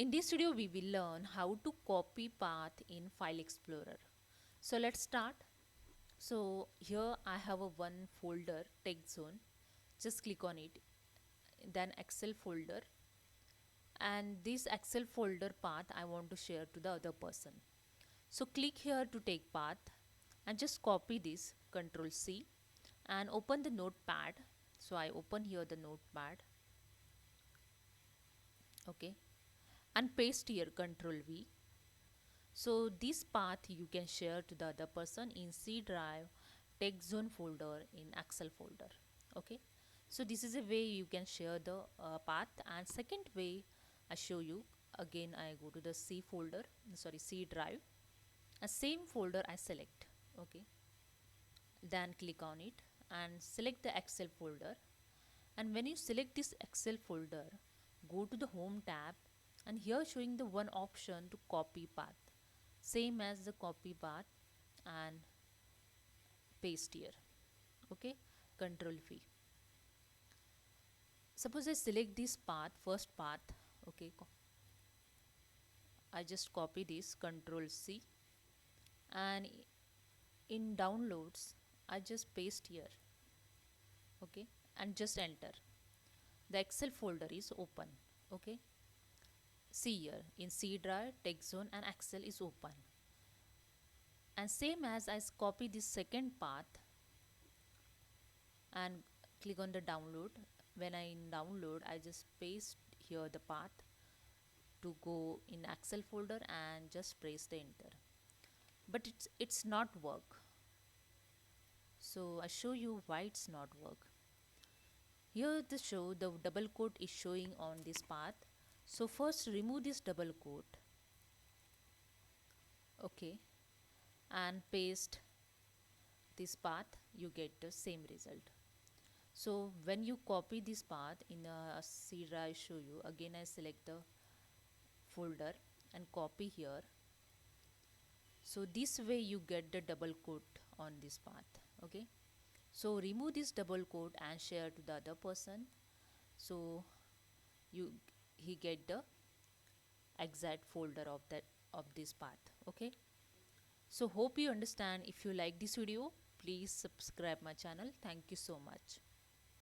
In this video, we will learn how to copy path in File Explorer. So let's start. So here I have a one folder text zone. Just click on it. Then Excel folder. And this Excel folder path I want to share to the other person. So click here to take path and just copy this Control C and open the notepad. So I open here the notepad. Okay. And paste here Control V. So this path you can share to the other person in C drive, text zone folder, in Excel folder. Okay. So this is a way you can share the path. And second way I show you, again I go to the C folder, sorry, C drive. A same folder I select. Okay. Then click on it and select the Excel folder. And when you select this Excel folder, go to the home tab and here showing the one option to copy path, same as the copy path, and paste here. Okay, Control V. Suppose I select this path, first path. Okay, I just copy this, Control C, and in downloads I just paste here. Okay, and just enter. The Excel folder is open. Okay, see here in C drive, text zone, and Excel is open. And same as I copy this second path and click on the download. When I download, I just paste here the path to go in Excel folder and just press the enter. But it's not work. So I show you why it's not work. Here the show the double quote is showing on this path. So first remove this double quote. Okay, and paste this path, you get the same result. So when you copy this path in a C drive, I show you again, I select the folder and copy here. So this way you get the double quote on this path. Okay, so remove this double quote and share to the other person, so you he get the exact folder of that of this path. Okay, so hope you understand. If you like this video, please subscribe my channel. Thank you so much.